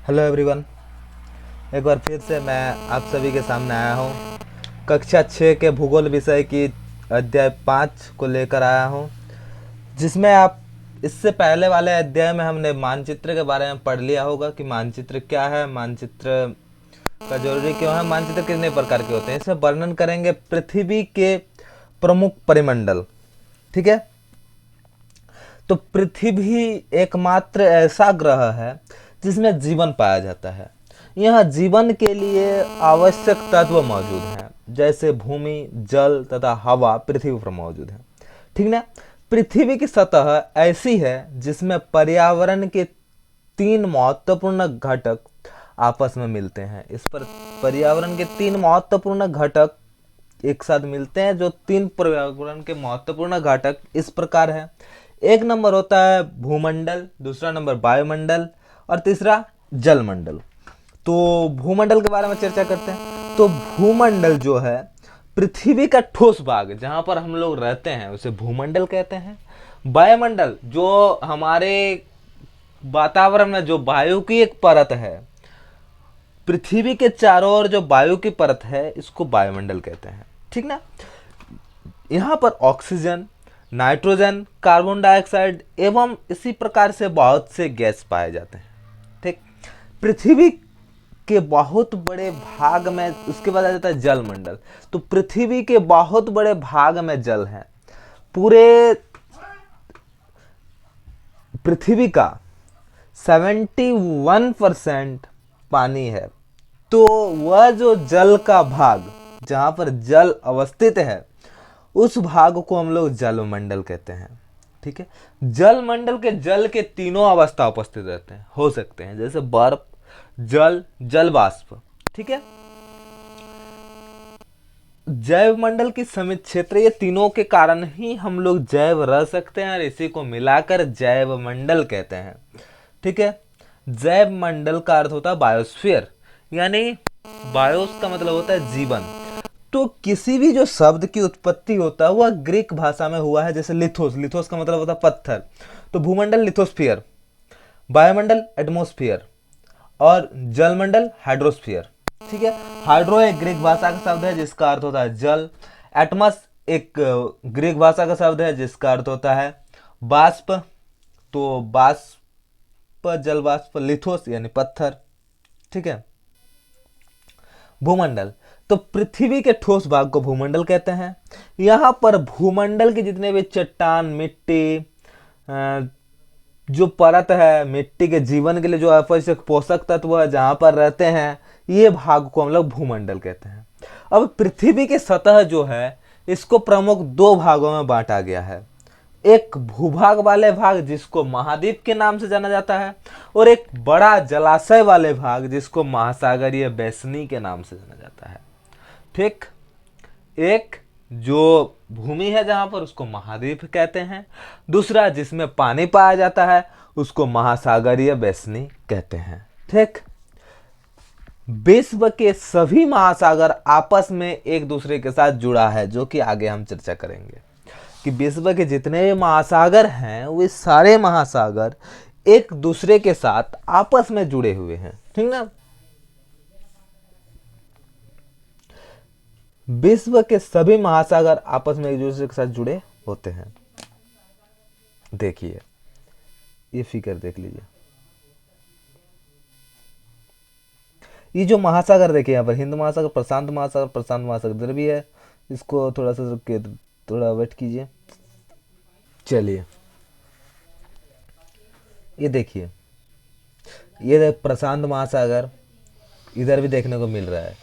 Hello everyone. एक बार फिर से मैं आप सभी के सामने आया हूँ। कक्षा 6 के भूगोल विषय की अध्याय 5 को लेकर आया हूँ, जिसमें आप इससे पहले वाले अध्याय में हमने मानचित्र के बारे में पढ़ लिया होगा कि मानचित्र क्या है, मानचित्र का जरूरी क्यों है, मानचित्र कितने प्रकार के होते हैं। इसमें वर्णन करेंगे पृथ्वी के प्रमुख परिमंडल। ठीक है, तो पृथ्वी एकमात्र ऐसा ग्रह है जिसमें जीवन पाया जाता है। यह जीवन के लिए आवश्यक तत्व मौजूद हैं, जैसे भूमि, जल तथा हवा पृथ्वी पर मौजूद है। ठीक ना। पृथ्वी की सतह ऐसी है जिसमें पर्यावरण के तीन महत्वपूर्ण घटक आपस में मिलते हैं। इस पर पर्यावरण के तीन महत्वपूर्ण घटक एक साथ मिलते हैं। जो तीन पर्यावरण के महत्वपूर्ण घटक इस प्रकार है। एक नंबर होता है भूमंडल, दूसरा नंबर वायुमंडल और तीसरा जलमंडल। तो भूमंडल के बारे में चर्चा करते हैं। तो भूमंडल जो है पृथ्वी का ठोस भाग जहां पर हम लोग रहते हैं उसे भूमंडल कहते हैं। वायुमंडल जो हमारे वातावरण में जो वायु की एक परत है, पृथ्वी के चारों ओर जो वायु की परत है, इसको वायुमंडल कहते हैं। ठीक ना। यहाँ पर ऑक्सीजन, नाइट्रोजन, कार्बन डाइऑक्साइड एवं इसी प्रकार से बहुत से गैस पाए जाते हैं। ठीक। पृथ्वी के बहुत बड़े भाग में उसके बाद आ जाता है जलमंडल। तो पृथ्वी के बहुत बड़े भाग में जल है। पूरे पृथ्वी का 71% पानी है। तो वह जो जल का भाग जहां पर जल अवस्थित है, उस भाग को हम लोग जलमंडल कहते हैं। ठीक है। जलमंडल के जल के तीनों अवस्था उपस्थित रहते हैं, हो सकते हैं, जैसे बर्फ, जल, जल वाष्प। ठीक है। जैव मंडल की समित क्षेत्र, ये तीनों के कारण ही हम लोग जैव रह सकते हैं और इसी को मिलाकर जैव मंडल कहते हैं। ठीक है। जैव मंडल का अर्थ होता है बायोस्फीयर, यानी बायोस का मतलब होता है जीवन। तो किसी भी जो शब्द की उत्पत्ति होता है वह ग्रीक भाषा में हुआ है, जैसे लिथोस, लिथोस का मतलब होता है पत्थर। तो भूमंडल लिथोस्फीयर, वायुमंडल एटमोस्फियर और जलमंडल हाइड्रोस्फीयर। ठीक है। हाइड्रो एक ग्रीक भाषा का शब्द है जिसका अर्थ होता है जल। एटमस एक ग्रीक भाषा का शब्द है जिसका अर्थ होता है बाष्प। तो बाष्प, जल बाष्प, लिथोस यानी पत्थर। ठीक है। भूमंडल, तो पृथ्वी के ठोस भाग को भूमंडल कहते हैं। यहां पर भूमंडल के जितने भी चट्टान, मिट्टी, जो परत है, मिट्टी के जीवन के लिए जो आवश्यक पोषक तत्व है जहां पर रहते हैं, ये भाग को हम लोग भूमंडल कहते हैं। अब पृथ्वी की सतह जो है इसको प्रमुख दो भागों में बांटा गया है। एक भूभाग वाले भाग जिसको महाद्वीप के नाम से जाना जाता है, और एक बड़ा जलाशय वाले भाग जिसको महासागरीय बेसिनी के नाम से जाना जाता है। ठीक। एक जो भूमि है जहां पर उसको महाद्वीप कहते हैं, दूसरा जिसमें पानी पाया जाता है उसको महासागरीय बेसिनी कहते हैं। ठीक। विश्व के सभी महासागर आपस में एक दूसरे के साथ जुड़ा है, जो कि आगे हम चर्चा करेंगे कि विश्व के जितने भी महासागर हैं वे सारे महासागर एक दूसरे के साथ आपस में जुड़े हुए हैं। ठीक ना। विश्व के सभी महासागर आपस में एक दूसरे के साथ जुड़े होते हैं। देखिए ये फिगर देख लीजिए। ये जो महासागर देखिए यहाँ पर हिंद महासागर, प्रशांत महासागर, प्रशांत महासागर इधर भी है। इसको थोड़ा सा रुक के थोड़ा वेट कीजिए। चलिए ये देखिए, ये प्रशांत महासागर इधर भी देखने को मिल रहा है।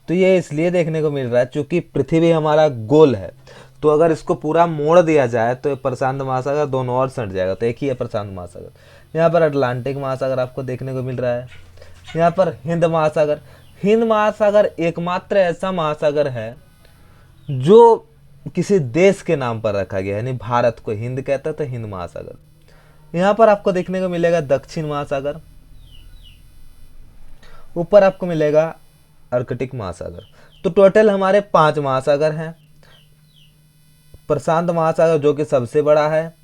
तो ये इसलिए देखने को मिल रहा है क्योंकि पृथ्वी हमारा गोल है। तो अगर इसको पूरा मोड़ दिया जाए तो प्रशांत महासागर दोनों ओर सट जाएगा। तो एक ही है प्रशांत महासागर। यहाँ पर अटलांटिक महासागर आपको देखने को मिल रहा है। यहाँ पर हिंद महासागर, हिंद महासागर एकमात्र ऐसा महासागर है जो किसी देश के नाम पर रखा गया है, यानी भारत को हिंद कहता है तो हिंद महासागर। यहाँ पर आपको देखने को मिलेगा दक्षिण महासागर, ऊपर आपको मिलेगा आर्कटिक महासागर। तो टोटल हमारे 5 महासागर हैं। प्रशांत महासागर जो कि सबसे बड़ा है,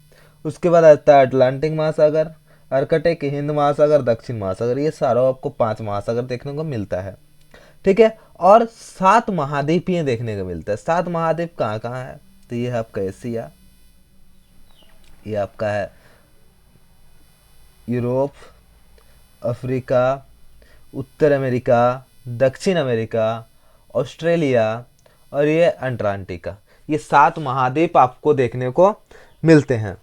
उसके बाद आता है अटलांटिक महासागर, आर्कटिक, हिंद महासागर, दक्षिण महासागर, ये सारा आपको 5 महासागर देखने को मिलता है। ठीक है, और 7 महाद्वीपीय देखने को मिलता है। 7 महाद्वीप कहाँ कहाँ है? तो ये है आपका एशिया, ये आपका है यूरोप, अफ्रीका, उत्तर अमेरिका, दक्षिण अमेरिका, ऑस्ट्रेलिया और ये अंटार्कटिका। ये 7 महाद्वीप आपको देखने को मिलते हैं।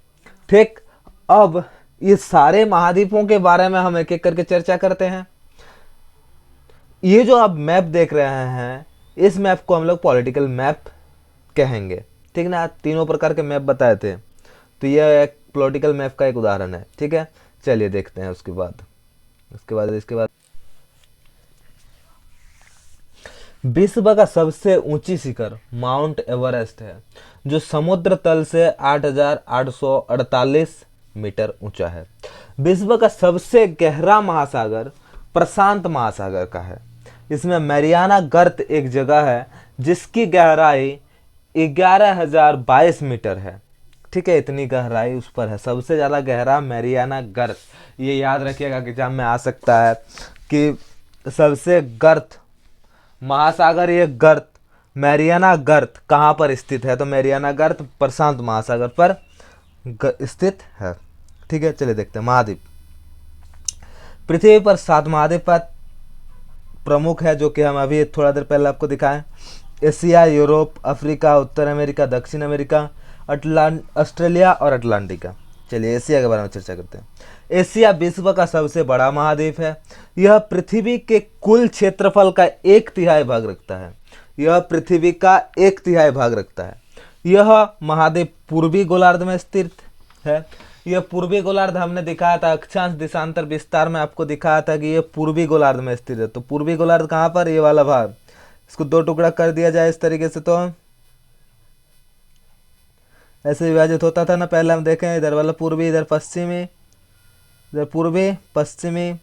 ठीक, अब ये सारे महाद्वीपों के बारे में हम एक एक करके चर्चा करते हैं। ये जो आप मैप देख रहे हैं, इस मैप को हम लोग पॉलिटिकल मैप कहेंगे। ठीक ना, तीनों प्रकार के मैप बताए थे, तो यह एक पॉलिटिकल मैप का एक उदाहरण है। ठीक है, चलिए देखते हैं उसके बाद इसके बाद विश्व का सबसे ऊंची शिखर माउंट एवरेस्ट है, जो समुद्र तल से 8,848 मीटर ऊंचा है। विश्व का सबसे गहरा महासागर प्रशांत महासागर का है। इसमें मैरियाना गर्त एक जगह है जिसकी गहराई 11,022 मीटर है। ठीक है, इतनी गहराई उस पर है। सबसे ज़्यादा गहरा मैरियाना गर्त, ये याद रखिएगा कि एग्जाम में आ सकता है कि सबसे गर्त महासागर, ये गर्त मैरियाना गर्त कहाँ पर स्थित है? तो मैरियाना गर्त प्रशांत महासागर पर स्थित है। ठीक है, चलिए देखते हैं महाद्वीप। पृथ्वी पर 7 महाद्वीप प्रमुख है, जो कि हम अभी थोड़ा देर पहले आपको दिखाएं। एशिया, यूरोप, अफ्रीका, उत्तर अमेरिका, दक्षिण अमेरिका, ऑस्ट्रेलिया और अटलांटिका। चलिए एशिया के बारे में चर्चा करते हैं। एशिया विश्व का सबसे बड़ा महाद्वीप है। यह पृथ्वी के कुल क्षेत्रफल का 1/3 भाग रखता है। यह पृथ्वी का 1/3 भाग रखता है। यह महाद्वीप पूर्वी गोलार्ध में स्थित है। यह पूर्वी गोलार्ध हमने दिखाया था, अक्षांश देशांतर विस्तार में आपको दिखाया था कि यह पूर्वी गोलार्ध में स्थित है। तो पूर्वी गोलार्ध कहाँ पर? ये वाला भाग। इसको 2 टुकड़ा कर दिया जाए इस तरीके से, तो ऐसे विभाजित होता था ना। पहले हम देखें, इधर वाला पूर्वी, इधर पश्चिमी, इधर पूर्वी, पश्चिमी,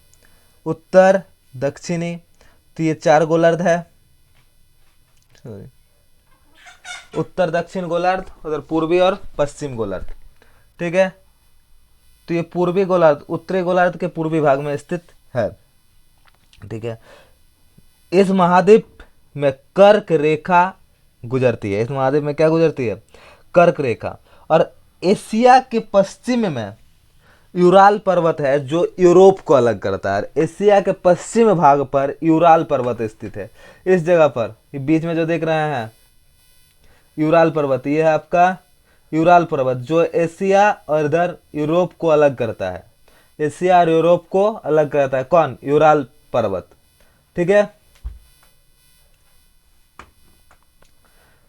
उत्तर, दक्षिणी। तो ये 4 गोलार्ध है, उत्तर दक्षिण गोलार्ध, उधर पूर्वी और पश्चिम गोलार्ध। ठीक है, तो ये पूर्वी गोलार्ध उत्तरी गोलार्ध के पूर्वी भाग में स्थित है। ठीक है, इस महाद्वीप में कर्क रेखा गुजरती है। इस महाद्वीप में क्या गुजरती है? कर्क रेखा। और एशिया के पश्चिम में यूराल पर्वत है, जो यूरोप को अलग करता है। एशिया के पश्चिम भाग पर यूराल पर्वत स्थित है। इस जगह पर ये बीच में जो देख रहे हैं यूराल पर्वत, ये है आपका यूराल पर्वत, जो एशिया और इधर यूरोप को अलग करता है। एशिया और यूरोप को अलग करता है कौन? यूराल पर्वत। ठीक है,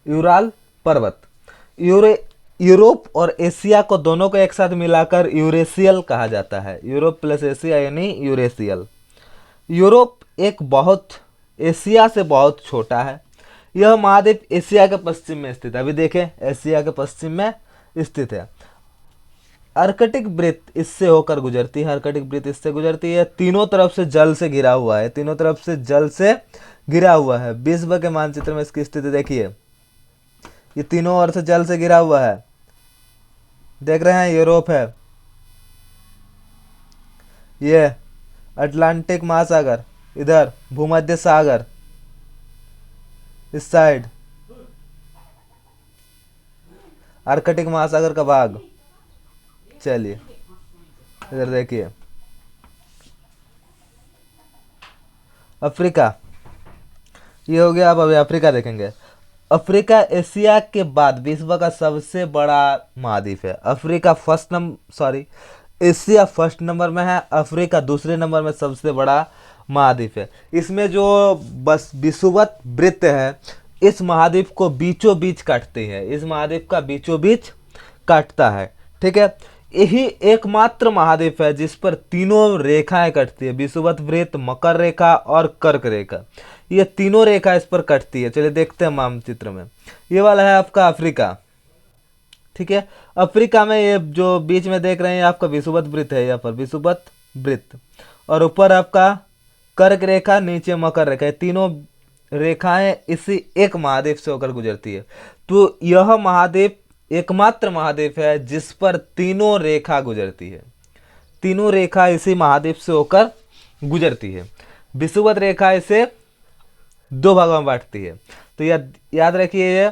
यूराल पर्वत। यूरोप और एशिया को दोनों को एक साथ मिलाकर यूरेशियल कहा जाता है। यूरोप प्लस एशिया यानी यूरेशियल। यूरोप एशिया से बहुत छोटा है। यह महाद्वीप एशिया के पश्चिम में स्थित है। अभी देखें, एशिया के पश्चिम में स्थित है। आर्कटिक वृत्त इससे होकर गुजरती है। आर्कटिक वृत्त इससे गुजरती है। तीनों तरफ से जल से घिरा हुआ है। तीनों तरफ से जल से घिरा हुआ है। विश्व के मानचित्र में इसकी स्थिति देखिए, ये तीनों ओर से जल से घिरा हुआ है। देख रहे हैं, यूरोप है, ये अटलांटिक महासागर, इधर भूमध्य सागर, इस साइड आर्कटिक महासागर का भाग। चलिए इधर देखिए, अफ्रीका, ये हो गया। अब अभी अफ्रीका देखेंगे। अफ्रीका एशिया के बाद विश्व का सबसे बड़ा महाद्वीप है। एशिया फर्स्ट नंबर में है, अफ्रीका दूसरे नंबर में सबसे बड़ा महाद्वीप है। इसमें जो बस विषुवत वृत्त है, इस महाद्वीप को बीचों बीच काटती है। इस महाद्वीप का बीचों बीच काटता है। ठीक है, यही एकमात्र महाद्वीप है जिस पर तीनों रेखाएं कटती है, विषुवत वृत्त, मकर रेखा और कर्क रेखा। ये तीनों रेखा इस पर कटती है। चलिए देखते हैं मानचित्र में। ये वाला है आपका अफ्रीका। ठीक है, अफ्रीका में ये जो बीच में देख रहे हैं आपका विषुवत वृत्त है, यहाँ पर विषुवत वृत्त, और ऊपर आपका कर्क रेखा, नीचे मकर रेखा। तीनों रेखाएं इसी एक महाद्वीप से होकर गुजरती है। तो यह महाद्वीप एकमात्र महाद्वीप है जिस पर तीनों रेखा गुजरती है। तीनों रेखा इसी महाद्वीप से होकर गुजरती है। विषुवत रेखा इसे दो भागों में बांटती है। तो याद रखिए, ये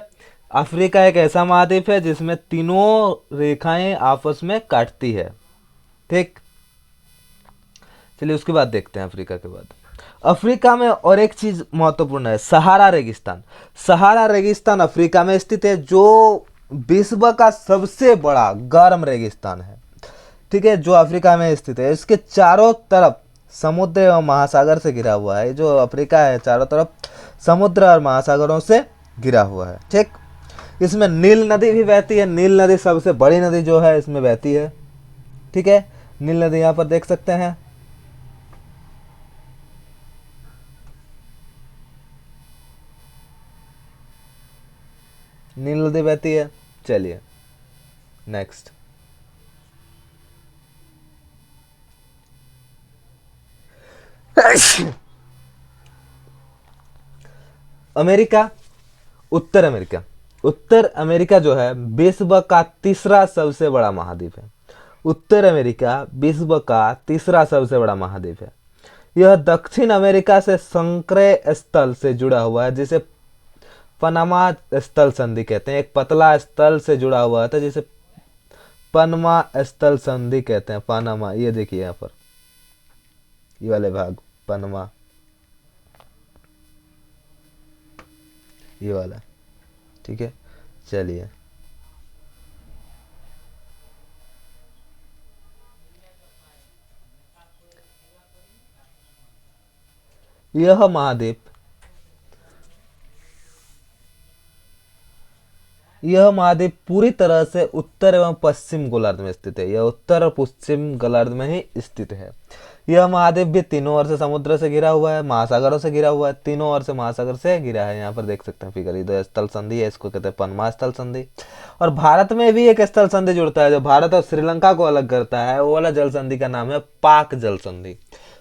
अफ्रीका एक ऐसा महाद्वीप है जिसमें तीनों रेखाएं आपस में काटती है। ठीक, चलिए उसके बाद देखते हैं अफ्रीका के बाद। अफ्रीका में और एक चीज महत्वपूर्ण है, सहारा रेगिस्तान। सहारा रेगिस्तान अफ्रीका में स्थित है, जो विश्व का सबसे बड़ा गर्म रेगिस्तान है। ठीक है, जो अफ्रीका में स्थित है। इसके चारों तरफ समुद्र और महासागर से घिरा हुआ है। जो अफ्रीका है चारों तरफ समुद्र और महासागरों से घिरा हुआ है। ठीक, इसमें नील नदी भी बहती है। नील नदी सबसे बड़ी नदी जो है इसमें बहती है। ठीक है, नील नदी यहाँ पर देख सकते हैं। नील नदी बहती है। चलिए नेक्स्ट, अमेरिका, उत्तर अमेरिका। उत्तर अमेरिका जो है विश्व का तीसरा सबसे बड़ा महाद्वीप है। उत्तर अमेरिका विश्व का तीसरा सबसे बड़ा महाद्वीप है। यह दक्षिण अमेरिका से संक्रय स्थल से जुड़ा हुआ है, जिसे पनामा स्थल संधि कहते हैं। एक पतला स्थल से जुड़ा हुआ था जिसे पनामा स्थल संधि कहते हैं। पनामा, ये देखिए यहाँ पर ये वाले भाग, पनामा, ये वाला। ठीक है, चलिए यह महाद्वीप पूरी तरह से उत्तर एवं पश्चिम गोलार्ध में स्थित है। यह उत्तर और पश्चिम गोलार्ध में ही स्थित है। यह महाद्वीप भी तीनों ओर से समुद्र से घिरा हुआ है, महासागरों से घिरा हुआ है। तीनों ओर से महासागर से घिरा है। यहाँ पर देख सकते हैं फिगर, इधर स्थल संधि है, इसको कहते हैं पनामा स्थल संधि। और भारत में भी एक स्थल संधि जुड़ता है जो भारत और श्रीलंका को अलग करता है। वो वाला जल संधि का नाम है पाक जल संधि।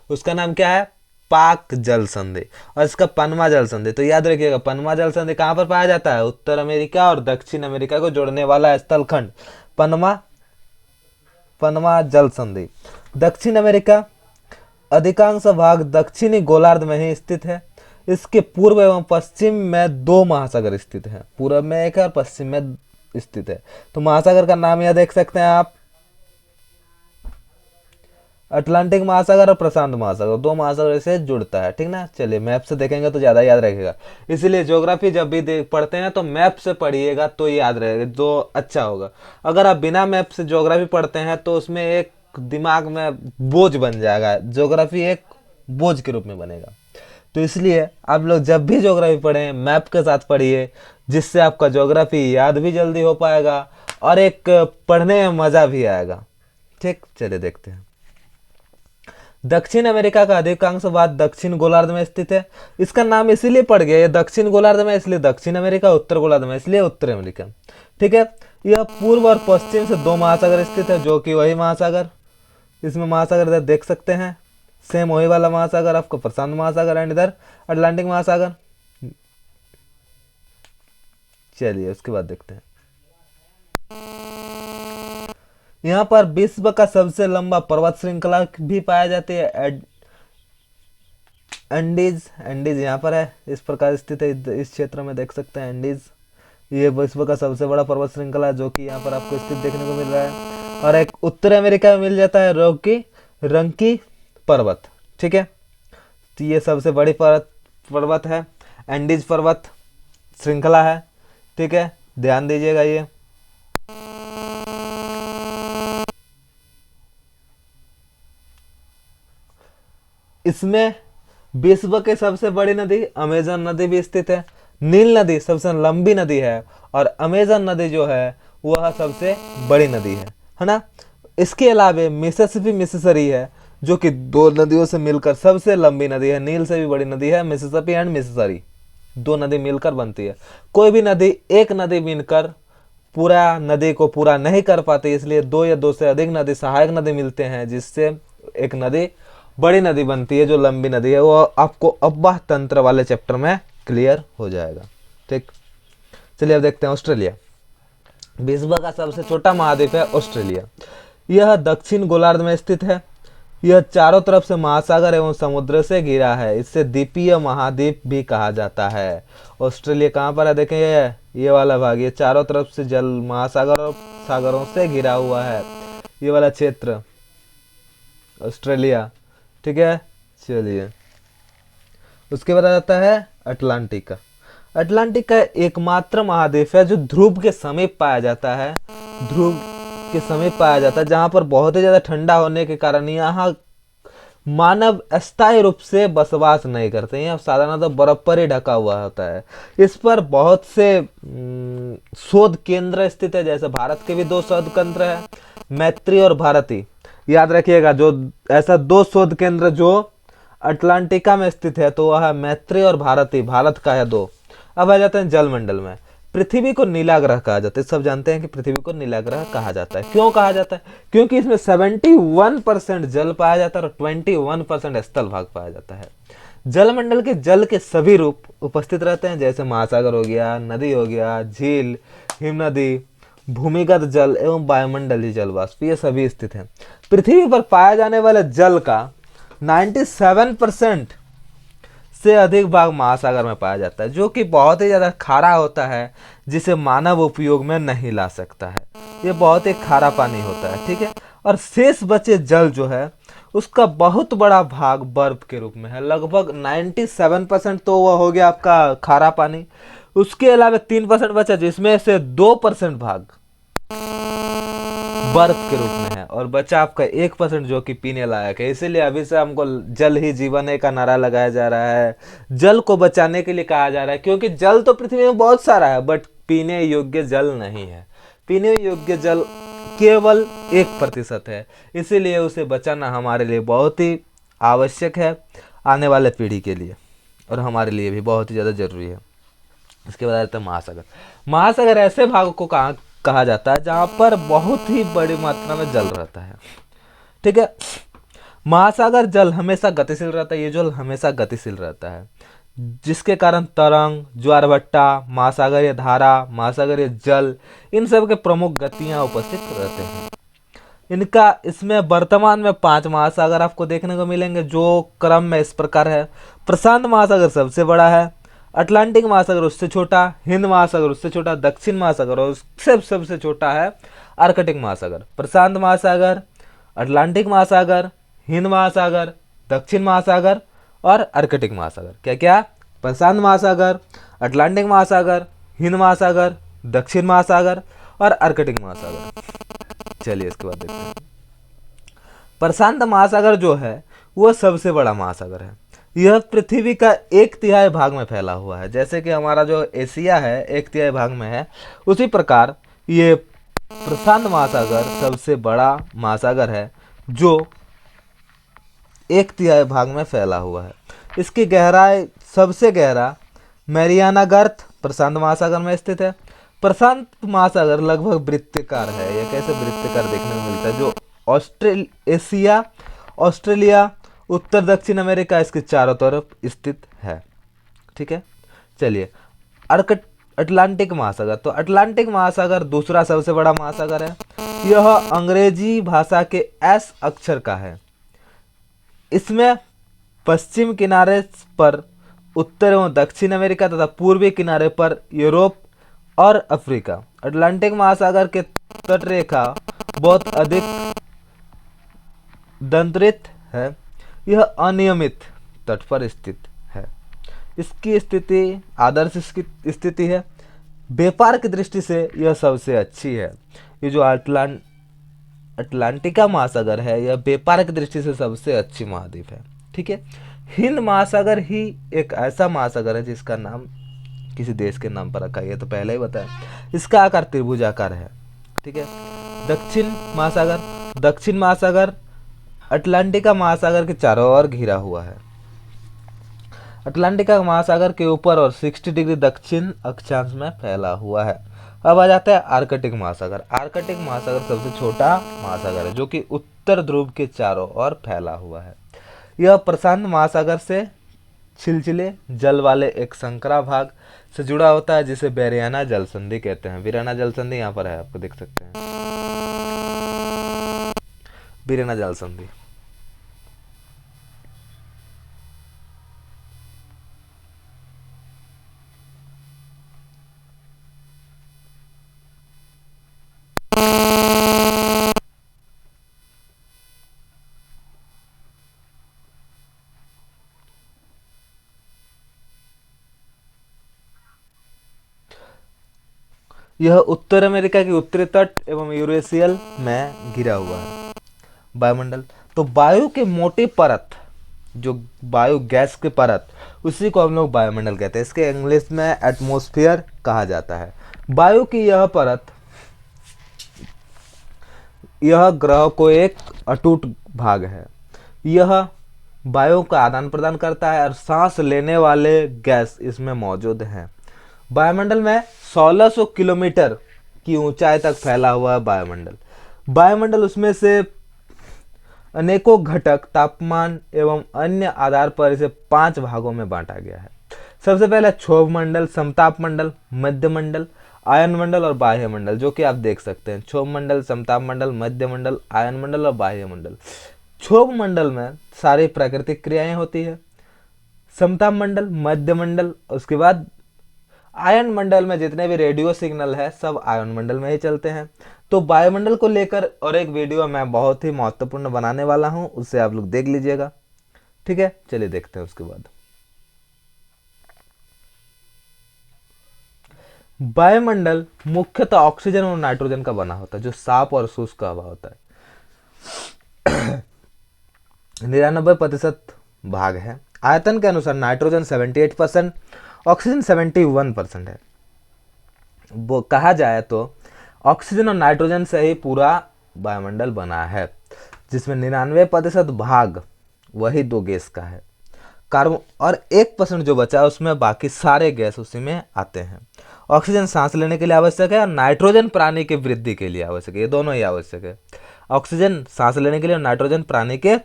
उसका नाम क्या है? पाक जल संधि। और इसका पनामा जल संधि। तो याद रखिएगा, पनामा जल संधि कहाँ पर पाया जाता है? उत्तर अमेरिका और दक्षिण अमेरिका को जोड़ने वाला स्थल खंड पनामा जल संधि। दक्षिण अमेरिका अधिकांश भाग दक्षिणी गोलार्ध में ही स्थित है। इसके पूर्व एवं पश्चिम में दो महासागर स्थित हैं। पूर्व में एक है और पश्चिम में स्थित है। तो महासागर का नाम यह देख सकते हैं आप, अटलांटिक महासागर और प्रशांत महासागर, दो महासागर से जुड़ता है। ठीक ना, चलिए मैप से देखेंगे तो ज्यादा याद रखेगा। इसलिए ज्योग्राफी जब भी पढ़ते हैं तो मैप से पढ़िएगा तो याद रहेगा, जो अच्छा होगा। अगर आप बिना मैप से ज्योग्राफी पढ़ते हैं तो उसमें एक दिमाग में बोझ बन जाएगा, ज्योग्राफी एक बोझ के रूप में बनेगा। तो इसलिए आप लोग जब भी ज्योग्राफी पढ़ें मैप के साथ पढ़िए, जिससे आपका ज्योग्राफी याद भी जल्दी हो पाएगा और एक पढ़ने में मजा भी आएगा। ठीक, चलिए देखते हैं। दक्षिण अमेरिका का अधिकांश भाग दक्षिण गोलार्ध में स्थित है। इसका नाम इसीलिए पड़ गया, ये दक्षिण गोलार्ध में इसलिए दक्षिण अमेरिका, उत्तर गोलार्ध में इसलिए उत्तर अमेरिका। ठीक है, यह पूर्व और पश्चिम से दो महासागर स्थित है, जो कि वही महासागर, इसमें महासागर इधर देख सकते हैं, सेम वही वाला महासागर आपको प्रशांत महासागर एंड इधर अटलांटिक महासागर। चलिए उसके बाद देखते हैं। यहाँ पर विश्व का सबसे लंबा पर्वत श्रृंखला भी पाया जाती है, एंडीज यहाँ पर है, इस प्रकार स्थित है। इस क्षेत्र में देख सकते हैं एंडीज, ये विश्व का सबसे बड़ा पर्वत श्रृंखला जो कि यहाँ पर आपको स्थित देखने को मिल रहा है। और एक उत्तर अमेरिका में मिल जाता है रंकी पर्वत। ठीक है, तो ये सबसे बड़ी पर्वत है, एंडीज पर्वत श्रृंखला है। ठीक है, ध्यान दीजिएगा। ये इसमें विश्व की सबसे बड़ी नदी अमेजन नदी भी स्थित है। नील नदी सबसे लंबी नदी है और अमेजन नदी जो है वह सबसे बड़ी नदी है ना। इसके अलावा मिसिसिपी है, जो कि दो नदियों से मिलकर सबसे लंबी नदी है। नील से भी बड़ी नदी है मिसिसिपी एंड मिसिसिपी, दो नदी मिलकर बनती है। कोई भी नदी एक नदी मिलकर पूरा नदी को पूरा नहीं कर पाती, इसलिए दो या दो से अधिक नदी सहायक नदी मिलते हैं, जिससे एक नदी बड़ी नदी बनती है जो लंबी नदी है। वो आपको अववाह तंत्र वाले चैप्टर में क्लियर हो जाएगा। ठीक, चलिए अब देखते हैं ऑस्ट्रेलिया। विश्व का सबसे छोटा महाद्वीप है ऑस्ट्रेलिया। यह दक्षिण गोलार्ध में स्थित है। यह चारों तरफ से महासागर एवं समुद्र से घिरा है। इसे द्वीपीय महाद्वीप भी कहा जाता है। ऑस्ट्रेलिया कहाँ पर है, देखें ये वाला भाग, ये चारों तरफ से जल महासागर और सागरों से घिरा हुआ है, ये वाला क्षेत्र ऑस्ट्रेलिया। ठीक है, चलिए उसके बाद आ जाता है अटलांटिका। अटलांटिका एकमात्र महाद्वीप है जो ध्रुव के समीप पाया जाता है, ध्रुव के समीप पाया जाता है, जहां पर बहुत ही ज्यादा ठंडा होने के कारण यहाँ मानव अस्थायी रूप से बसवास नहीं करते हैं। साधारणतः बर्फ पर ही ढका हुआ होता है। इस पर बहुत से शोध केंद्र स्थित है, जैसे भारत के भी 2 शोध केंद्र है, मैत्री और भारती। याद रखिएगा, जो ऐसा 2 शोध केंद्र जो अटलांटिका में स्थित है तो वह है मैत्री और भारती, भारत का है 2। अब आ जाते हैं जलमंडल में। पृथ्वी को नीला ग्रह कहा जाता है। सब जानते हैं कि पृथ्वी को नीला ग्रह कहा जाता है। क्यों कहा जाता है? क्योंकि इसमें 71% जल पाया जाता है और 21% स्थल भाग पाया जाता है। जलमंडल के जल के सभी रूप उपस्थित रहते हैं, जैसे महासागर हो गया, नदी हो गया, झील, हिमनदी, भूमिगत जल एवं वायुमंडलीय जल वाष्प, ये सभी स्थित हैं। पृथ्वी पर पाए जाने वाले जल का 97% से अधिक भाग महासागर में पाया जाता है, जो कि बहुत ही ज़्यादा खारा होता है, जिसे मानव उपयोग में नहीं ला सकता है। ये बहुत ही खारा पानी होता है, ठीक है। और शेष बचे जल जो है उसका बहुत बड़ा भाग बर्फ के रूप में है, लगभग 97% तो वह हो गया आपका खारा पानी। उसके अलावा 3% बचा, जिसमें से 2% भाग बर्फ के रूप में है और बचा आपका 1% जो कि पीने लायक है। इसीलिए अभी से हमको जल ही जीवन है का नारा लगाया जा रहा है, जल को बचाने के लिए कहा जा रहा है, क्योंकि जल तो पृथ्वी में बहुत सारा है बट पीने योग्य जल नहीं है। पीने योग्य जल केवल 1% है, इसीलिए उसे बचाना हमारे लिए बहुत ही आवश्यक है, आने वाले पीढ़ी के लिए और हमारे लिए भी बहुत ही ज़्यादा जरूरी है। इसके बाद आता है महासागर। महासागर ऐसे भागों को कहा जाता है जहां पर बहुत ही बड़ी मात्रा में जल रहता है, ठीक है। महासागर जल हमेशा गतिशील रहता है, ये जल हमेशा गतिशील रहता है, जिसके कारण तरंग, ज्वारभाटा, महासागरीय धारा, महासागरीय जल, इन सब के प्रमुख गतियां उपस्थित रहते हैं। इसमें वर्तमान में 5 महासागर आपको देखने को मिलेंगे, जो क्रम में इस प्रकार है। प्रशांत महासागर सबसे बड़ा है, अटलांटिक महासागर उससे छोटा, हिंद महासागर उससे छोटा, दक्षिण महासागर और उससे सबसे छोटा है आर्कटिक महासागर। प्रशांत महासागर, अटलांटिक महासागर, हिंद महासागर, दक्षिण महासागर और आर्कटिक महासागर। क्या क्या? प्रशांत महासागर, अटलांटिक महासागर, हिंद महासागर, दक्षिण महासागर और आर्कटिक महासागर। चलिए इसके बाद देखते हैं। प्रशांत महासागर जो है वह सबसे बड़ा महासागर है। यह पृथ्वी का 1/3 भाग में फैला हुआ है। जैसे कि हमारा जो एशिया है 1/3 भाग में है, उसी प्रकार ये प्रशांत महासागर सबसे बड़ा महासागर है जो 1/3 भाग में फैला हुआ है। इसकी गहराई सबसे गहरा मैरियाना गर्त प्रशांत महासागर में स्थित है। प्रशांत महासागर लगभग वृत्ताकार है। यह कैसे वृत्ताकार देखने को मिलता है? जो एशिया, ऑस्ट्रेलिया, उत्तर दक्षिण अमेरिका इसके चारों तरफ स्थित है, ठीक है। चलिए अटलांटिक महासागर। तो अटलांटिक महासागर दूसरा सबसे बड़ा महासागर है। यह अंग्रेजी भाषा के एस अक्षर का है। इसमें पश्चिम किनारे पर उत्तर एवं दक्षिण अमेरिका तथा पूर्वी किनारे पर यूरोप और अफ्रीका। अटलांटिक महासागर के तटरेखा बहुत अधिक दंतरित है। यह अनियमित तट पर स्थित है। इसकी स्थिति आदर्श स्थिति है। व्यापार की दृष्टि से यह सबसे अच्छी है। ये जो अटलांटिका महासागर है यह व्यापार की दृष्टि से सबसे अच्छी महाद्वीप है, ठीक है। हिंद महासागर ही एक ऐसा महासागर है जिसका नाम किसी देश के नाम पर रखा है, ये तो पहले ही बताया। इसका आकार त्रिभुजाकार है, ठीक है। दक्षिण महासागर अटलांटिका महासागर के चारों ओर घिरा हुआ है। अटलांटिका महासागर के ऊपर और 60 डिग्री दक्षिण अक्षांश में फैला हुआ है। अब आ जाता है आर्कटिक महासागर। आर्कटिक महासागर सबसे छोटा महासागर है जो कि उत्तर ध्रुव के चारों ओर फैला हुआ है। यह प्रशांत महासागर से छिलछिले जल वाले एक संकरा भाग से जुड़ा होता है, जिसे बेरियाना जल संधि कहते हैं। बेरियाना जल संधि यहाँ पर है, आपको देख सकते हैं। वीरेना जल संधि। यह उत्तर अमेरिका की उत्तरी तट एवं यूरेशियल में घिरा हुआ है। वायुमंडल, तो वायु के मोटी परत, जो वायु गैस की परत, उसी को हम लोग वायुमंडल कहते हैं। इसके इंग्लिश में एटमॉस्फेयर कहा जाता है। वायु की यह परत, यह ग्रह को एक अटूट भाग है। यह वायु का आदान प्रदान करता है और सांस लेने वाले गैस इसमें मौजूद हैं। वायुमंडल में 1600 किलोमीटर की ऊंचाई तक फैला हुआ है वायुमंडल। वायुमंडल उसमें से अनेकों घटक, तापमान एवं अन्य आधार पर इसे 5 भागों में बांटा गया है। सबसे पहले क्षोभ मंडल, समताप मंडल, मध्य मंडल, आयन मंडल और बाह्य मंडल, जो कि आप देख सकते हैं। क्षोभ मंडल, समताप मंडल, मध्य मंडल, आयन मंडल और बाह्य मंडल। क्षोभ मंडल में सारी प्राकृतिक क्रियाएं होती है। समताप मंडल, मध्य मंडल, उसके बाद आयन मंडल में जितने भी रेडियो सिग्नल है सब आयन मंडल में ही चलते हैं। तो वायुमंडल को लेकर और एक वीडियो मैं बहुत ही महत्वपूर्ण बनाने वाला हूं, उससे आप लोग देख लीजिएगा। ठीक है, चलिए देखते हैं उसके बाद। वायुमंडल मुख्यतः ऑक्सीजन और नाइट्रोजन का बना होता है, जो साफ और शुष्क हवा होता है। 99% भाग है। आयतन के अनुसार नाइट्रोजन 78%, ऑक्सीजन 71% है। वो कहा जाए तो ऑक्सीजन और नाइट्रोजन से ही पूरा वायुमंडल बना है, जिसमें 99% भाग वही दो गैस का है। कार्बन और 1% जो बचा उसमें बाकी सारे गैस उसी में आते हैं। ऑक्सीजन सांस लेने के लिए आवश्यक है और नाइट्रोजन प्राणी की वृद्धि के लिए आवश्यक है। ये दोनों ही आवश्यक है, ऑक्सीजन सांस लेने के लिए और नाइट्रोजन प्राणी के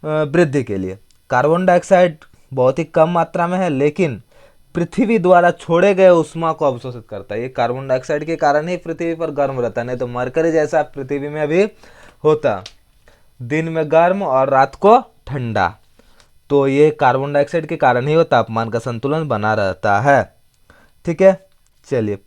वृद्धि के लिए। कार्बन डाइऑक्साइड बहुत ही कम मात्रा में है, लेकिन पृथ्वी द्वारा छोड़े गए उष्मा को अवशोषित करता है। ये कार्बन डाइऑक्साइड के कारण ही पृथ्वी पर गर्म रहता है, नहीं तो मरकरी जैसा पृथ्वी में अभी होता, दिन में गर्म और रात को ठंडा। तो ये कार्बन डाइऑक्साइड के कारण ही वो तापमान का संतुलन बना रहता है। ठीक है, चलिए।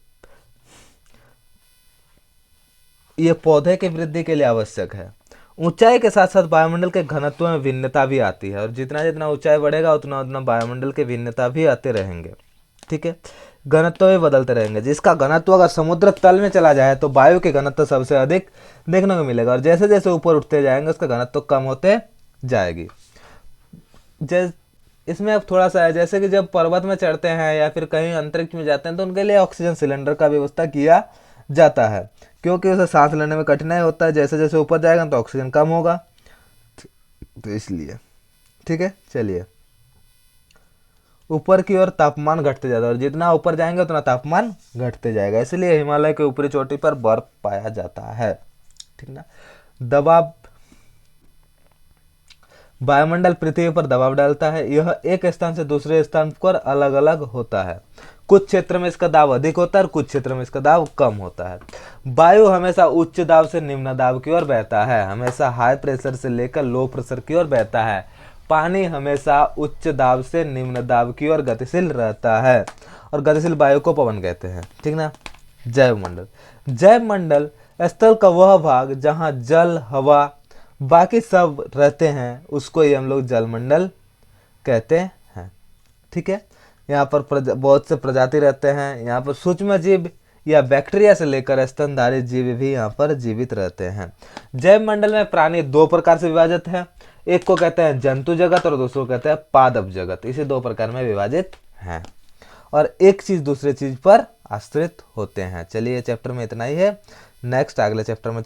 ये पौधे की वृद्धि के लिए आवश्यक है। ऊंचाई के साथ साथ वायुमंडल के घनत्व में भिन्नता भी आती है, और जितना जितना ऊंचाई बढ़ेगा उतना उतना वायुमंडल के भिन्नता भी आते रहेंगे। ठीक है, घनत्व भी बदलते रहेंगे। जिसका घनत्व अगर समुद्र तल में चला जाए तो वायु के घनत्व सबसे अधिक देखने को मिलेगा, और जैसे जैसे ऊपर उठते जाएंगे उसका घनत्व कम होते जाएगी। इसमें अब थोड़ा सा है, जैसे कि जब पर्वत में चढ़ते हैं या फिर कहीं अंतरिक्ष में जाते हैं तो उनके लिए ऑक्सीजन सिलेंडर का व्यवस्था किया जाता है, क्योंकि उसे सांस लेने में कठिनाई होता है। जैसे जैसे ऊपर जाएगा तो ऑक्सीजन कम होगा, तो इसलिए। ठीक है, चलिए। ऊपर की ओर तापमान घटते जाता है, और जितना ऊपर जाएंगे उतना तापमान घटते जाएगा, इसलिए हिमालय के ऊपरी चोटी पर बर्फ पाया जाता है। ठीक ना। दबाव, वायुमंडल पृथ्वी पर दबाव डालता है। यह एक स्थान से दूसरे स्थान पर अलग अलग होता है। कुछ क्षेत्र में इसका दाब अधिक होता है और कुछ क्षेत्र में इसका दाब कम होता है। वायु हमेशा उच्च दाब से निम्न दाब की ओर बहता है, हमेशा हाई प्रेशर से लेकर लो प्रेशर की ओर बहता है। पानी हमेशा उच्च दाब से निम्न दाब की ओर गतिशील रहता है, और गतिशील वायु को पवन कहते हैं। ठीक ना। जैव मंडल, जैव मंडल स्थल का वह भाग जहाँ जल, हवा, बाकी सब रहते हैं, उसको ही हम लोग जलमंडल कहते हैं। ठीक है, यहाँ पर बहुत से प्रजाति रहते हैं। यहाँ पर सूक्ष्म जीव या बैक्टीरिया से लेकर स्तनधारी जीव भी यहाँ पर जीवित रहते हैं। जैव मंडल में प्राणी दो प्रकार से विभाजित है, एक को कहते हैं जंतु जगत और दूसरे को कहते हैं पादप जगत। इसे दो प्रकार में विभाजित हैं, और एक चीज दूसरे चीज पर आश्रित होते हैं। चलिए, चैप्टर में इतना ही है। नेक्स्ट अगले चैप्टर में